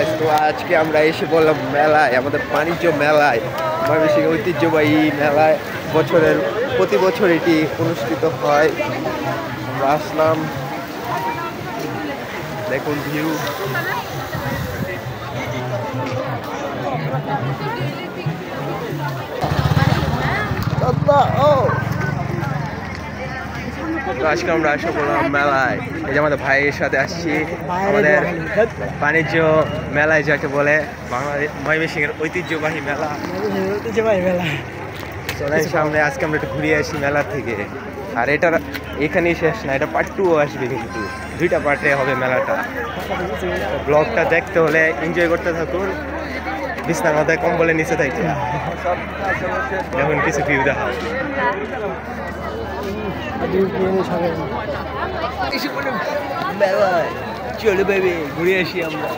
Guys, তো আজকে আমরা এসে বললাম মেলায়, আমাদের বাণিজ্য মেলায়, ময়মনসিংহ ঐতিহ্যবাহী মেলায় প্রতি বছর এটি অনুষ্ঠিত হয়। আমরা আসলাম, দেখুন ভিউ। তো আজকে আমরা আসা করলাম মেলায়, এই যে আমাদের ভাইয়ের সাথে আসছি আমাদের বাণিজ্য মেলায়, যাকে বলে বাংলাদেশ ময়মনসিংহের ঐতিহ্যবাহী মেলা। চলেন সামনে, আজকে আমরা একটু ঘুরিয়ে আসি মেলা থেকে। আর এটার এখানেই শেষ না, এটা পার্ট 2 আসবে, কিন্তু 2টা পার্টে হবে মেলাটা। ব্লগটা দেখতে হলে এনজয় করতে থাকুন, বিছনার মাথায় কম্বলের নিচে থাকতে দেখুন কিছু ভিউ দেখা। চলো বেবি, ঘুরে আসি আমরা।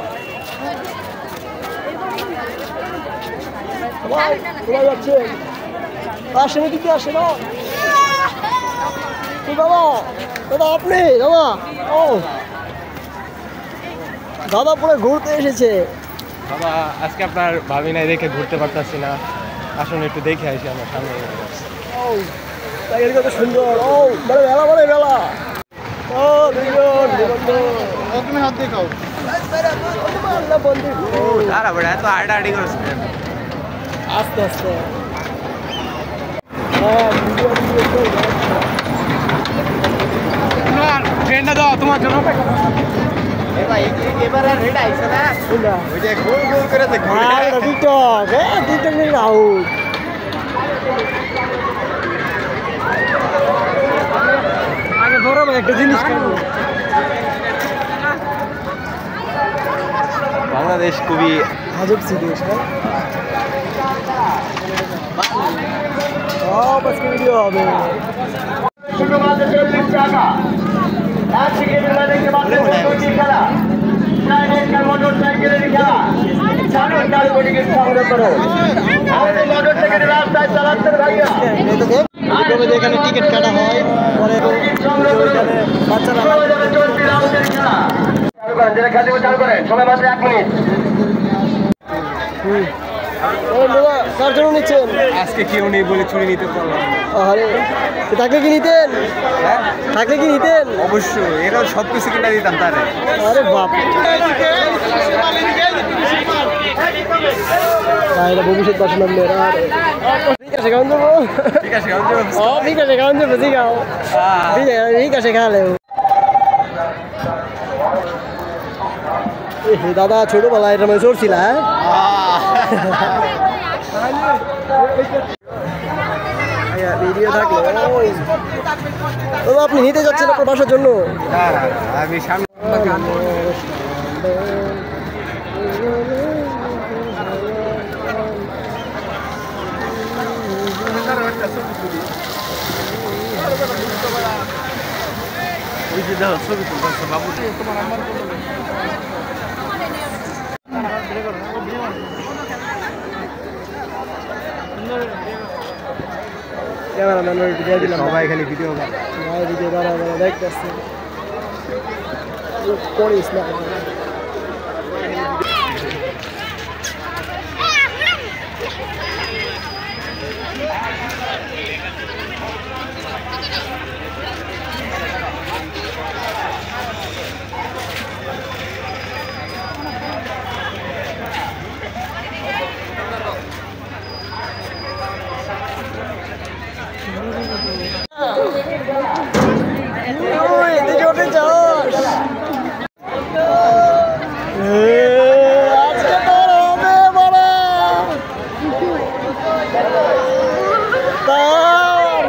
আসেনি দিকে আসে না দাদা, দাদা আপনি দাদা, ও দাদা পুরো ঘুরতে এসেছে। বাবা আজকে আপনার ভাবি নাই দেখে ঘুরতে পারতাছি না, আসুন একটু দেখে আসি আমার সামনে। ও তাই কত সুন্দর, ও বড় মেলা, বড় মেলা। ও তুমি হাত দেখাও বন্ধু, দাঁড়া বড় এত আড়াআড়ি করছে, আস্তে আস্তে। ট্রেনটা দাও তোমার জন্য। এবার আর রেড আইছে না, ওই যে গোল গোল করে দেখো টিকটক, টিকটক নিয়ে আউট। আগে ধরো একটা জিনিস খাবো। বাংলাদেশ খুবই আজব দেশ, সব আজকে ভিডিও হবে। এখানে টিকিট কাটা হয়, পরে বাচ্চারা সময় মাত্র 1 মিনিট। কার জন্য নিচ্ছেন? আজকে কেউ নেই বলে চুরি নিতে পারলাম। আরে থাকলে কি নিতেন? থাকলে কি নিতেন? অবশ্যই, এরাও সব কিছু কিনে দিতাম তারে। আরে বাপ, এটা ভবিষ্যৎ বাসনা মেয়েরা। ঠিক আছে গাউন দেবো, ঠিক আছে গাউন দেবো, ঠিক আছে গাউন দেবো, ঠিক আছে ঠিক আছে খালে। দাদা ছোটবেলায় এটা মানে চোর ছিল, হ্যাঁ ভিডিও থাকলো। আপনি নিতে যাচ্ছেন আপনার বাসার জন্য? আমি সামনে ছবি তুলতেছে বাবু, তোমার আমার ক্যামেরাম্যান দিয়ে দিলাম, সবাই খালি ভিডিও ভিডিও দেখতেছি করিস না।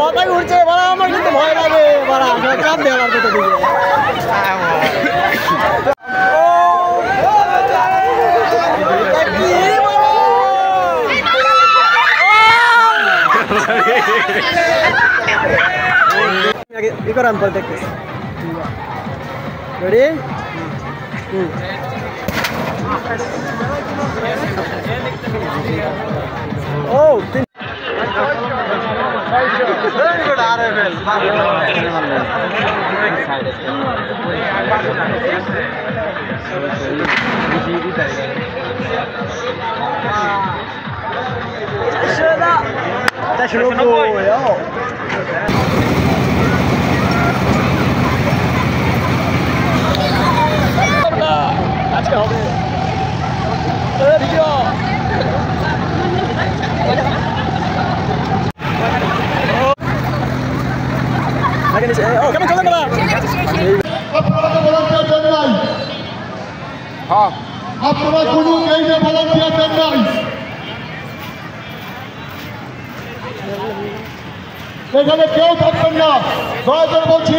মাথায় ঘুরছে, আমার কিন্তু ভয় লাগে, চাপ দেওয়ার কথা দিকে। ই করে আমি পরে দেখতেছি। রেডি? ও RFL 490 আজকে হবে কেমন চলে আপনারা কোনো গেইমে ভলান্টিয়ার দেন নাই এখানে কেউ থাকবেন না দয়া করে বলছি